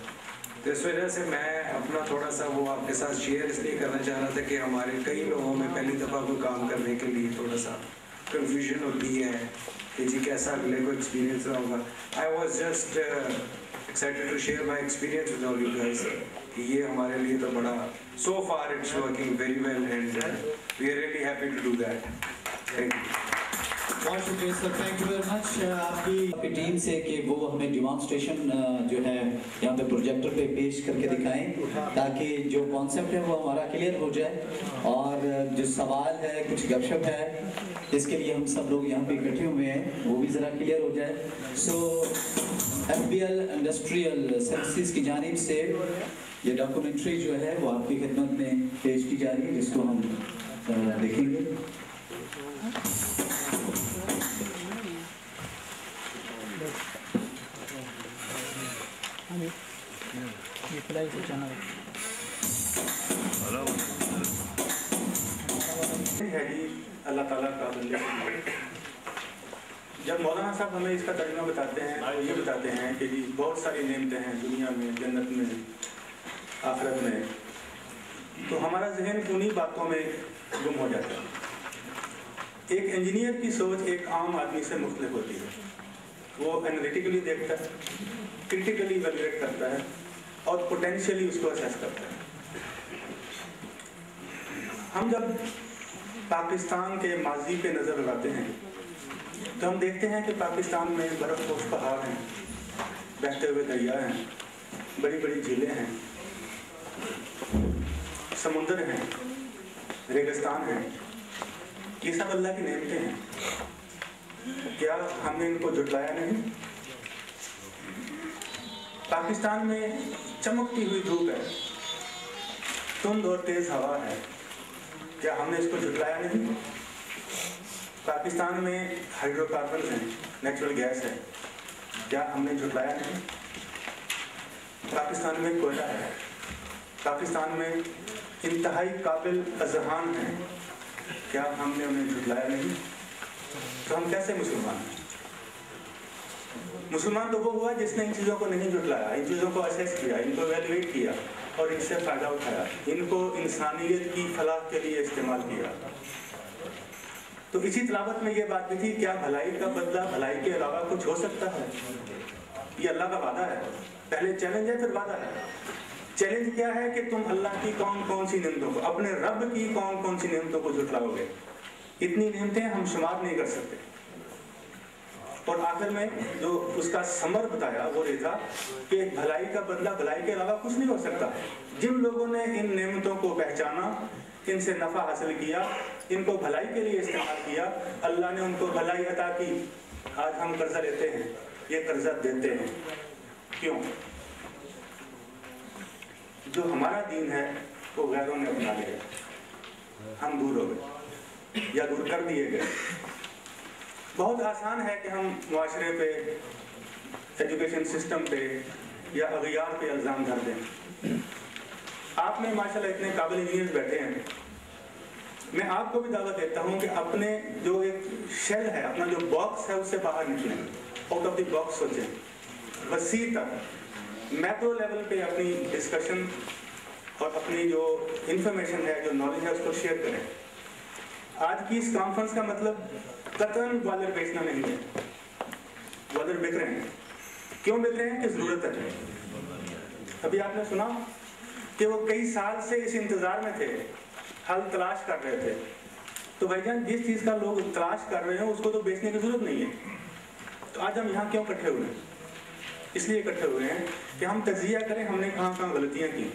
تو اس وجہ سے میں اپنا تھوڑا سا وہ آپ کے ساتھ شیئر اس لیے کرنا چاہ رہا تھا کہ ہمارے کئی لوگوں میں پہلی دفعہ کوئی کام کرنے کے لیے تھوڑا سا کنفیوژن ہوتی ہے کہ جی کیسا اگلے کو ایکسپیرینس رہا ہوگا. I was just excited to share my experience with all you guys کہ یہ ہمارے لیے تو بڑا so far it's working very well and we are really happy to do that. Thank you. بہت شکریہ سر, تھینک یو ویری مچ آپ کی ٹیم سے کہ وہ ہمیں ڈیمانسٹریشن جو ہے یہاں پہ پروجیکٹر پہ پیش کر کے دکھائیں تاکہ جو کانسیپٹ ہے وہ ہمارا کلیئر ہو جائے اور جو سوال ہے کچھ گپ شپ ہے جس کے لیے ہم سب لوگ یہاں پہ اکٹھے ہوئے ہیں وہ بھی ذرا کلیئر ہو جائے. So F B L industrial services کی جانب سے یہ ڈاکومنٹری جو ہے وہ آپ کی خدمت میں پیش کی جا رہی ہے جس کو ہم دیکھیں گے. اللہ تعالیٰ کا بندے جب مولانا صاحب ہمیں اس کا ترجمہ بتاتے ہیں تو یہ بتاتے ہیں کہ جی بہت ساری نعمتیں ہیں دنیا میں, جنت میں, آخرت میں, تو ہمارا ذہن انہی باتوں میں گم ہو جاتا ہے. ایک انجینئر کی سوچ ایک عام آدمی سے مختلف ہوتی ہے. وہ انالیٹیکلی دیکھتا ہے, کرٹیکلی ایویلویٹ کرتا ہے اور پوٹینشیلی اس کو اسیس کرتا ہے. ہم جب پاکستان کے ماضی پہ نظر لگاتے ہیں تو ہم دیکھتے ہیں کہ پاکستان میں برف پوش پہاڑ ہیں, بہتے ہوئے دریا ہیں, بڑی بڑی جھیلیں ہیں, سمندر ہیں, ریگستان ہیں, یہ سب اللہ کی نعمتیں ہیں، کیا ہم نے ان کو جھٹلایا نہیں؟ پاکستان میں چمکتی ہوئی دھوپ ہے، تند اور تیز ہوا ہے، کیا ہم نے اس کو جھٹلایا نہیں؟ پاکستان میں ہائیڈرو کاربنز ہیں، نیچرل گیس ہے، کیا ہم نے جھٹلایا نہیں؟ پاکستان میں کوئلہ ہے، پاکستان میں انتہائی قابل اذہان ہیں، کیا ہم نے انہیں جھٹلایا نہیں؟ تو ہم کیسے مسلمان ہیں؟ مسلمان تو وہ ہوا جس نے ان چیزوں کو نہیں جھٹلایا، ان چیزوں کو اسیس کیا، ان کو ایویلویٹ کیا اور ان سے فائدہ اٹھایا، ان کو انسانیت کی فلاح کے لیے استعمال کیا۔ تو اسی تلاوت میں یہ بات بھی تھی، کیا بھلائی کا بدلہ بھلائی کے علاوہ کچھ ہو سکتا ہے؟ یہ اللہ کا وعدہ ہے، پہلے چیلنج ہے پھر وعدہ ہے۔ چیلنج کیا ہے کہ تم اللہ کی کون کون سی نعمتوں کو، اپنے رب کی کون کون سی نعمتوں کو جھٹلاؤ گے؟ اتنی نعمتیں ہم شمار نہیں کر سکتے۔ اور آخر میں جو اس کا ثمر بتایا وہ یہ تھا کہ بھلائی کا بدلہ بھلائی کے علاوہ کچھ نہیں ہو سکتا۔ جن لوگوں نے ان نعمتوں کو پہچانا، ان سے نفع حاصل کیا، ان کو بھلائی کے لیے استعمال کیا، اللہ نے ان کو بھلائی عطا کی۔ آج ہم قرضہ لیتے ہیں، یہ قرضہ دیتے ہیں، کیوں؟ جو ہمارا دین ہے وہ غیروں نے اپنا لیا، ہم دور ہو گئے یا دور کر دیے گئے۔ بہت آسان ہے کہ ہم معاشرے پہ، ایجوکیشن سسٹم پہ یا اغیار پہ الزام دھر دیں۔ آپ میں ماشاءاللہ اتنے قابل انجینئرز بیٹھے ہیں، میں آپ کو بھی دعوت دیتا ہوں کہ اپنے جو ایک شیل ہے، اپنا جو باکس ہے اس سے باہر نکلیں، آؤٹ آف دی باکس سوچیں، وسیع تک میکرو لیول پہ اپنی ڈسکشن اور اپنی جو انفارمیشن ہے، جو نالج ہے، اس کو شیئر کریں۔ آج کی اس کانفرنس کا مطلب قطعاً بوائلر بیچنا نہیں ہے۔ بوائلر بک رہے ہیں، کیوں بک رہے ہیں؟ کہ ضرورت ہے۔ ابھی آپ نے سنا کہ وہ کئی سال سے اس انتظار میں تھے، حل تلاش کر رہے تھے۔ تو بھائی جان، جس چیز کا لوگ تلاش کر رہے ہیں اس کو تو بیچنے کی ضرورت نہیں ہے۔ تو آج ہم یہاں کیوں اکٹھے ہوئے ہیں؟ اس لیے اکٹھے ہوئے ہیں کہ ہم تجزیہ کریں ہم نے کہاں کہاں غلطیاں کی،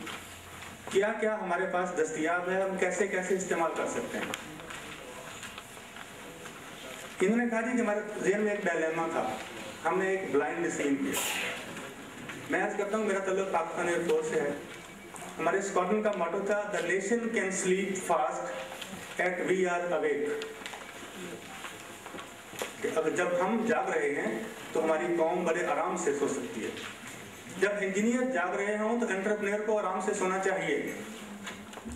کیا کیا ہمارے پاس دستیاب ہے، ہم کیسے کیسے استعمال کر سکتے ہیں۔ انہوں نے کہا کہ ہمارے ذہن میں ایک ڈائلیما تھا، ہم نے ایک بلائنڈ ڈیسیژن کیا۔ میں عرض کرتا ہوں، میرا تعلق پاکستان ایئر فورس سے ہے۔ ہمارے اسکواڈرن کا موٹو تھا the nation can sleep fast and we are awake۔ کہ اب جب ہم جاگ رہے ہیں تو ہماری قوم بڑے آرام سے سو سکتی ہے۔ جب انجینئر جاگ رہے ہوں تو انٹرپرینئر کو آرام سے سونا چاہیے۔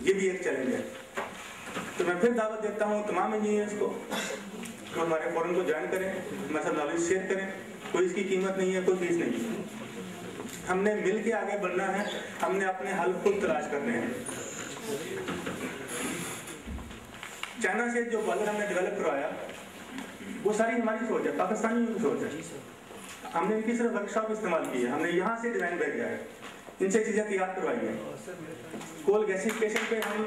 یہ بھی ایک چیلنج ہے۔ تو میں پھر دعوت دیتا ہوں تمام انجینئرز کو کہ ہمارے فورم کو جوائن کریں، ہمارے ساتھ نالج شیئر کریں۔ کوئی اس کی قیمت نہیں ہے، کوئی فیس نہیں۔ ہم نے مل کے آگے بڑھنا ہے، ہم نے اپنے حل خود تلاش کرنے ہیں۔ چائنا سے جو بوائلر ہم نے ڈیولپ کروایا وہ ساری ہماری سوچ ہے، پاکستانی سوچ ہے۔ ہم نے ان کی صرف ورک شاپ استعمال کی ہے، ہم نے یہاں سے ڈیزائن بھیجا ہے، ان سے چیزیں تیار کروائی ہیں۔ کول گیسیفیکیشن پہ ہم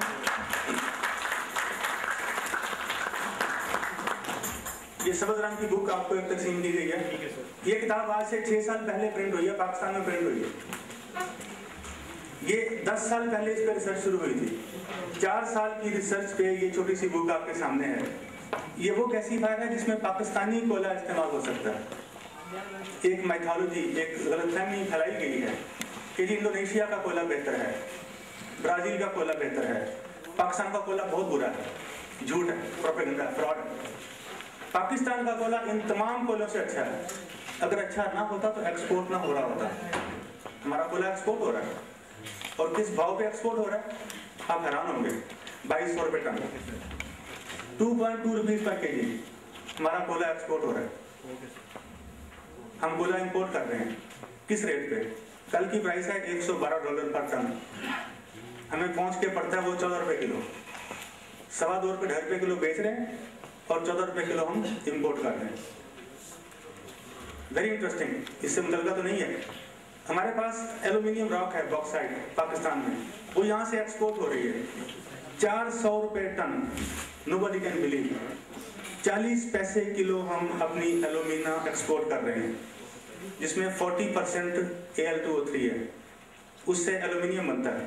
یہ سبز رنگ کی بک آپ کو ایک تقسیم دی گئی ہے۔ یہ کتاب آج سے 6 سال پہلے پرنٹ ہوئی ہے، پاکستان میں پرنٹ ہوئی ہے۔ یہ 10 سال پہلے اس پہ ریسرچ شروع ہوئی تھی۔ 4 سال کی ریسرچ پہ یہ چھوٹی سی بک آپ کے سامنے ہے۔ یہ وہ گیسیفائر ہے جس میں پاکستانی کوئلہ استعمال ہو سکتا ہے۔ ایک مائتھالوجی، ایک غلط فہمی پھیلائی گئی ہے کہ جی انڈونیشیا کا کوئلہ بہتر ہے، برازیل کا کوئلہ بہتر ہے، پاکستان کا کوئلہ بہت برا ہے۔ جھوٹ ہے، پروپیگنڈا، فراڈ ہے۔ پاکستان کا کوئلہ ان تمام کوئلوں سے اچھا ہے۔ اگر اچھا نہ ہوتا تو ایکسپورٹ نہ ہو رہا ہوتا۔ ہمارا کوئلہ ایکسپورٹ ہو رہا ہے، اور کس بھاؤ پہ ایکسپورٹ ہو رہا ہے آپ حیران ہوں گے، 2200 روپے ٹن، 2.2 روپیز پر کے جی ہمارا کوئلہ ایکسپورٹ ہو رہا ہے۔ ہم کوئلہ امپورٹ کر رہے ہیں کس ریٹ پہ؟ کل کی پرائس ہے $112 پر ٹن، ہمیں پہنچ کے پڑتا ہے وہ 14 روپے کلو۔ 2.25 روپے 2.5 روپے کلو بیچ رہے ہیں اور 14 روپے کلو ہم امپورٹ کر رہے ہیں۔ ویری انٹرسٹنگ، اس سے متعلقہ تو نہیں ہے۔ ہمارے پاس ایلومینیم راک ہے، باکسائٹ، پاکستان میں، وہ یہاں سے ایکسپورٹ ہو رہی ہے 400 روپے ٹن۔ نوبڈی کین بلیو، 40 پیسے کلو ہم اپنی ایلومینا ایکسپورٹ کر رہے ہیں، جس میں 40% Al2O3 ہے، اس سے ایلومینیم بنتا ہے۔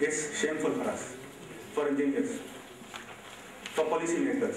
It's shameful for us, for engineers, for policy makers.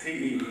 3E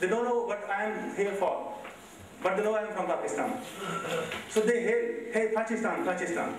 they don't know what I am here for, but they know I am from Pakistan, so they hail, hey Pakistan, Pakistan।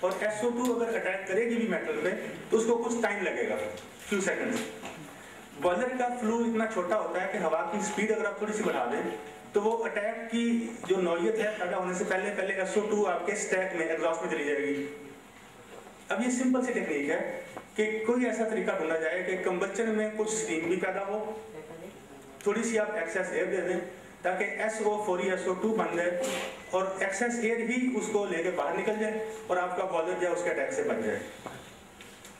اور SO2 اگر attack کرے گی بھی metal پہ تو اس کو کچھ time لگے گا, فیو سیکنڈز. بوائلر کا فلو اتنا چھوٹا ہوتا ہے کہ ہوا کی سپیڈ اگر آپ تھوڑی سی بڑھا دیں تو وہ اٹیک کی جو نوعیت ہے پیدا ہونے سے پہلے SO2 آپ کے اسٹیک میں ایگزاسٹ میں چلی جائے گی. اب یہ سمپل سی ٹیکنیک ہے کہ کوئی ایسا طریقہ ڈھونڈا جائے کہ کمبشن میں کچھ اسٹیم بھی پیدا ہو, تھوڑی سی آپ ایکسیس ایئر دے دیں تاکہ SO4 بن جائے اور ایکسیس ایئر ہی اس کو لے کے باہر نکل جائے اور آپ کا بوائلر جو ہے اس کے اٹیک سے بچ جائے.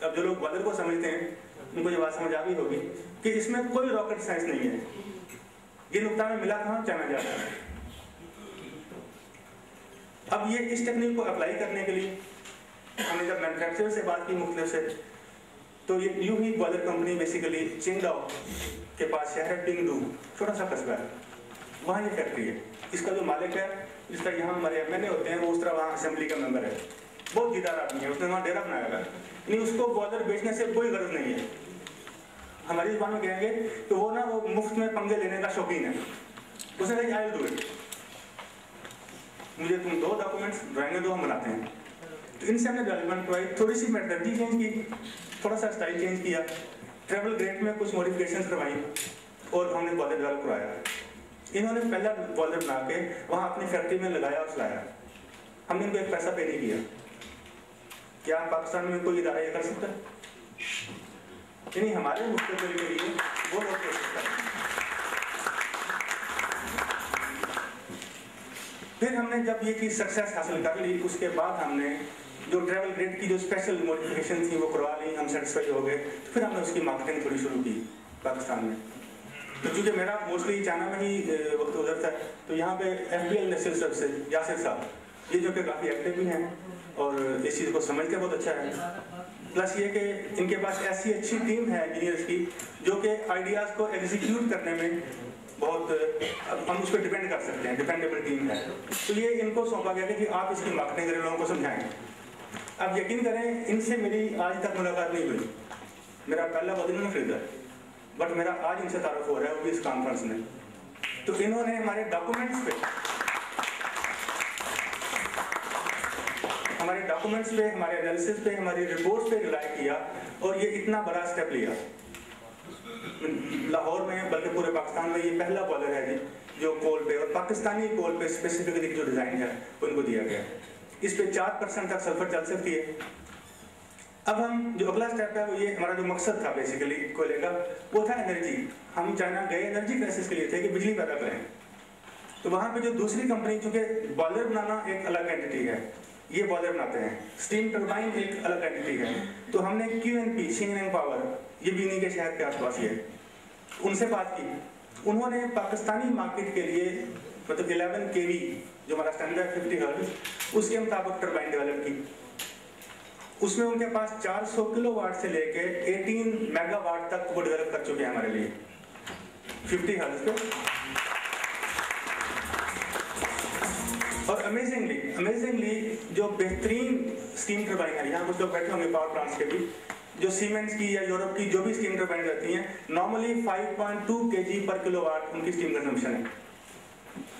اب جو لوگ بوائلر کو سمجھتے ہیں ان کو یہ بات سمجھ آ گئی ہوگی کہ اس میں کوئی راکٹ سائنس نہیں ہے. یہ نقطہ میں ملا کہاں, چائنا جاتا ہے. اب یہ اس ٹیکنیک کو اپلائی کرنے کے لیے ہم نے جب مینوفیکچرر سے بات کی مختلف سے, تو یہ یوں ہی بوائلر کمپنی بیسیکلی چنگڈاؤ کے پاس شہر ہے پنگڈو, چھوٹا سا قصبہ ہے, وہاں یہ فیکٹری ہے. اس کا جو مالک ہے, جس طرح یہاں ہمارے MLA ہوتے ہیں, وہ اس طرح وہاں اسمبلی کا ممبر ہے, بہت دیدار آدمی ہے, اس نے وہاں ڈیرا بنایا ہے. یعنی اس کو بوائلر بیچنے سے کوئی غرض نہیں ہے. ہماری زبان میں کہیں گے کہ وہ نا وہ مفت میں پنگے لینے کا شوقین ہے. اس نے کہا آئی ول ڈو اٹ, مجھے تم دو ڈاکومنٹس ڈرائنگیں دو, ہم بناتے ہیں. تو ان سے ہم نے ڈیولپمنٹ کروائی, تھوڑی سی میٹرلوجی چینج کی, تھوڑا سا اسٹائل چینج کیا, ٹریول گریڈ میں کچھ موڈیفکیشنز کروائی اور ہم نے بوائلر ڈیولپ کروایا. انہوں نے پہلا بوائلر بنا کے وہاں اپنی فیکٹری میں لگایا اور چلایا. ہم نے ان کو ایک پیسہ پے نہیں کیا. کیا پاکستان میں کوئی ادارہ یہ کر سکتا ہے؟ یعنی ہمارے مستقبل کے لیے وہ لوگ کوشش کرتے ہیں. پھر ہم نے جب یہ چیز سکسیس حاصل کر لی, اس کے بعد ہم نے جو ٹریول گریڈ کی جو اسپیشل موڈیفکیشن تھی وہ کروا لی, ہم سیٹسفائی ہو گئے. تو پھر ہم نے اس کی مارکیٹنگ تھوڑی شروع کی پاکستان میں. تو چونکہ میرا موسٹلی چائنا میں ہی وقت گزرتا ہے, تو یہاں پہ FBL نیشنل سروسز یاسر صاحب, یہ جو کہ کافی ایکٹیو بھی ہیں اور اس چیز کو سمجھتے بہت اچھا ہے. پلس یہ کہ ان کے پاس ایسی اچھی ٹیم ہے انجینئرس کی جو کہ آئیڈیاز کو ایگزیکیوٹ کرنے میں بہت, ہم اس پہ ڈیپینڈ کر سکتے ہیں, ڈیپینڈیبل ٹیم ہے. تو یہ ان کو سونپا گیا کہ آپ اس کی مارکیٹنگ کریں, لوگوں کو سمجھائیں. اب یقین کریں ان سے میری آج تک ملاقات نہیں ہوئی, میرا پہلا بوائلر انہوں نے خریدا ہے, بٹ میرا آج ان سے تعارف ہو رہا ہے, وہ بھی اس کانفرنس میں. تو انہوں نے ہمارے ڈاکومنٹس پہ ہمارے انالیسس پہ, ہماری رپورٹس پہ ریلائی کیا اور یہ اتنا بڑا اسٹیپ لیا. لاہور میں بلکہ پورے پاکستان میں یہ پہلا بوائلر ہے جو کول پہ, اور پاکستانی کول پہ اسپیسیفکلی جو ڈیزائن ہے وہ ان کو دیا گیا. اس پہ 4% تک سلفر چل سکتی ہے. اب ہم جو اگلا اسٹیپ ہے وہ یہ, ہمارا جو مقصد تھا بیسیکلی کوئلے کا وہ تھا انرجی. ہم چائنا گئے انرجی کرائسس کے لیے تھے کہ بجلی پیدا کریں. تو وہاں پہ جو دوسری کمپنی, چونکہ بوائلر بنانا ایک الگ اینٹی ہے, یہ بوائلر بناتے ہیں, اسٹیم ٹربائن ایک الگ اینٹی ہے. تو ہم نے QNP شینگ پاور, یہ بھی انہیں کے شہر کے آس پاس, یہ ان سے بات کی. انہوں نے پاکستانی مارکیٹ کے لیے مطلب 11 kV جو ہمارا اسٹینڈرڈ ہے 50 ہرٹز, اس کے مطابق ٹربائن ڈیولپ کی. اس میں ان کے پاس 400 کلو واٹ سے لے کے 18 میگا واٹ تک وہ ڈیولپ کر چکے ہیں ہمارے لیے 50 ہرٹز پہ. اور امیزنگلی جو بہترین اسٹیم ٹربائن ہے, یہاں کچھ لوگ بیٹھے ہوں گے پاور پلانٹس کے بھی, جو سیمنٹس کی یا یورپ کی جو بھی اسٹیم ٹربائن رہتی ہیں, نارملی 5.2 kg پر کلو واٹ ان کی اسٹیم کنزمپشن ہے.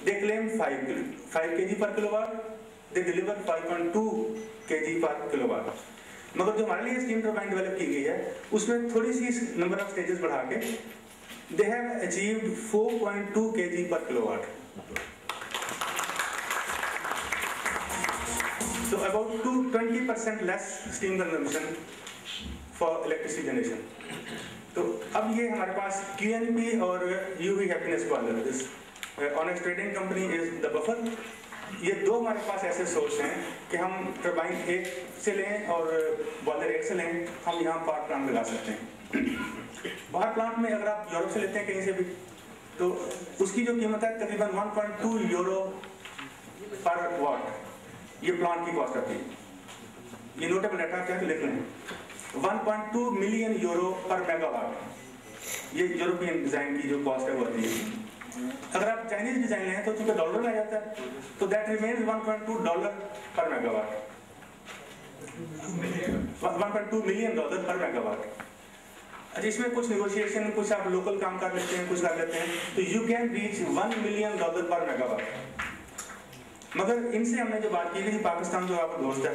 They claim 5 kg per kilowatt, they deliver 5.2 kg per kilowatt. مگر جو ہمارے لیے اسٹیم ٹربائن ڈیولپ کی گئی ہے اس میں تھوڑی سی نمبر آف سٹیجز بڑھا کے they have achieved 4.2 kg per kilowatt. So about 20% less steam consumption for electricity generation. تو اب یہ ہمارے پاس QNP اور UV happiness boiler, Onyx Trading Company is the buffer. یہ دو ہمارے پاس ایسے سورس ہیں کہ ہم ٹربائن 1 سے لیں اور بوائلر 1 سے لیں, ہم یہاں پاور پلانٹ لگا سکتے ہیں. پاور پلانٹ میں اگر آپ یورپ سے لیتے ہیں کہیں سے بھی تو اس کی جو قیمت ہے تقریباً 1.2 یورو پر واٹ, یہ پلانٹ کی کاسٹ آتی ہے. یہ نوٹیبل ڈیٹا کیا لکھ لیں, 1.2 million euro per mega what, یہ یورپین ڈیزائن کی جو کاسٹ ہے وہ آتی ہے. اگر آپ چائنیز ڈیزائن لیں تو چونکہ ڈالر میں آ جاتا ہے تو that remains $1.2 per mega what, $1.2 million per mega what. اچھا اس میں کچھ نیگوشیشن, کچھ آپ لوکل کام کر لیتے ہیں, کچھ کر لیتے ہیں, تو you can reach $1 million per mega what. مگر ان سے ہم نے جو بات کی کہ پاکستان جو آپ کا دوست ہے,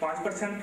5%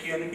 QNP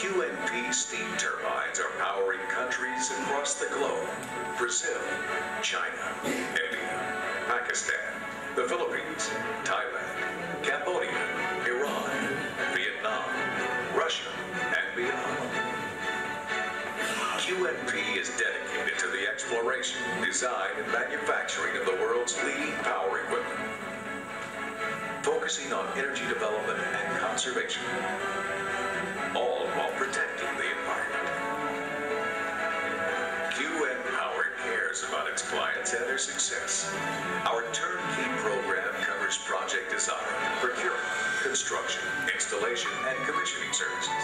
QNP steam turbines are powering countries across the globe: Brazil, China, India, Pakistan, the Philippines, Thailand, Cambodia, Iran, Vietnam, Russia, and beyond. QNP is dedicated to the exploration, design, and manufacturing of the world's leading power equipment, focusing on energy development and conservation, all while protecting the environment. QN Power cares about its clients and their success. Our turnkey program covers project design, procurement, construction, installation, and commissioning services.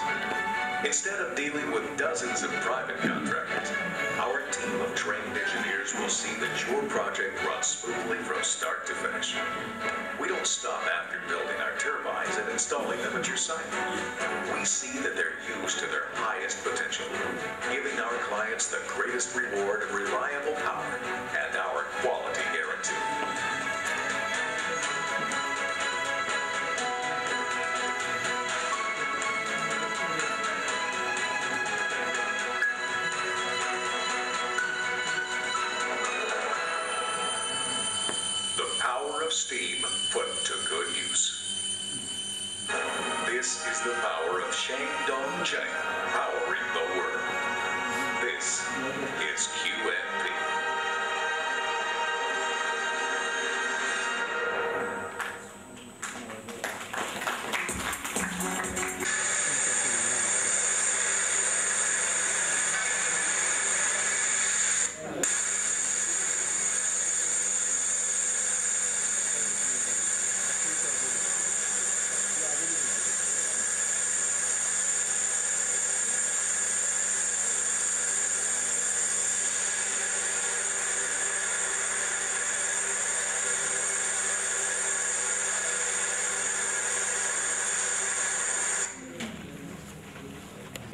Instead of dealing with dozens of private contractors, our team team of trained engineers will see that your project runs smoothly from start to finish. We don't stop after building our turbines and installing them at your site. We see that they're used to their highest potential, giving our clients the greatest reward of reliable power and our quality guarantee. Steam put to good use. This is the power of Shandong Cheng, powering the world. This is QNP.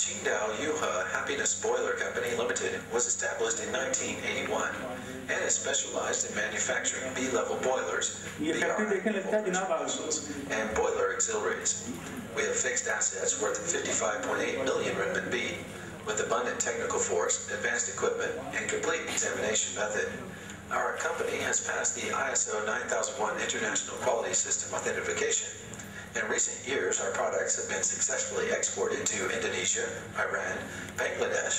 Qingdao Yuhe Happiness Boiler Company Limited was established in 1981 and is specialized in manufacturing B-level boilers, and boiler auxiliaries. We have fixed assets worth 55.8 million renminbi with abundant technical force, advanced equipment, and complete examination method. Our company has passed the ISO 9001 International Quality System Authentication. In recent years, our products have been successfully exported to Indonesia, Iran, Bangladesh,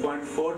0.4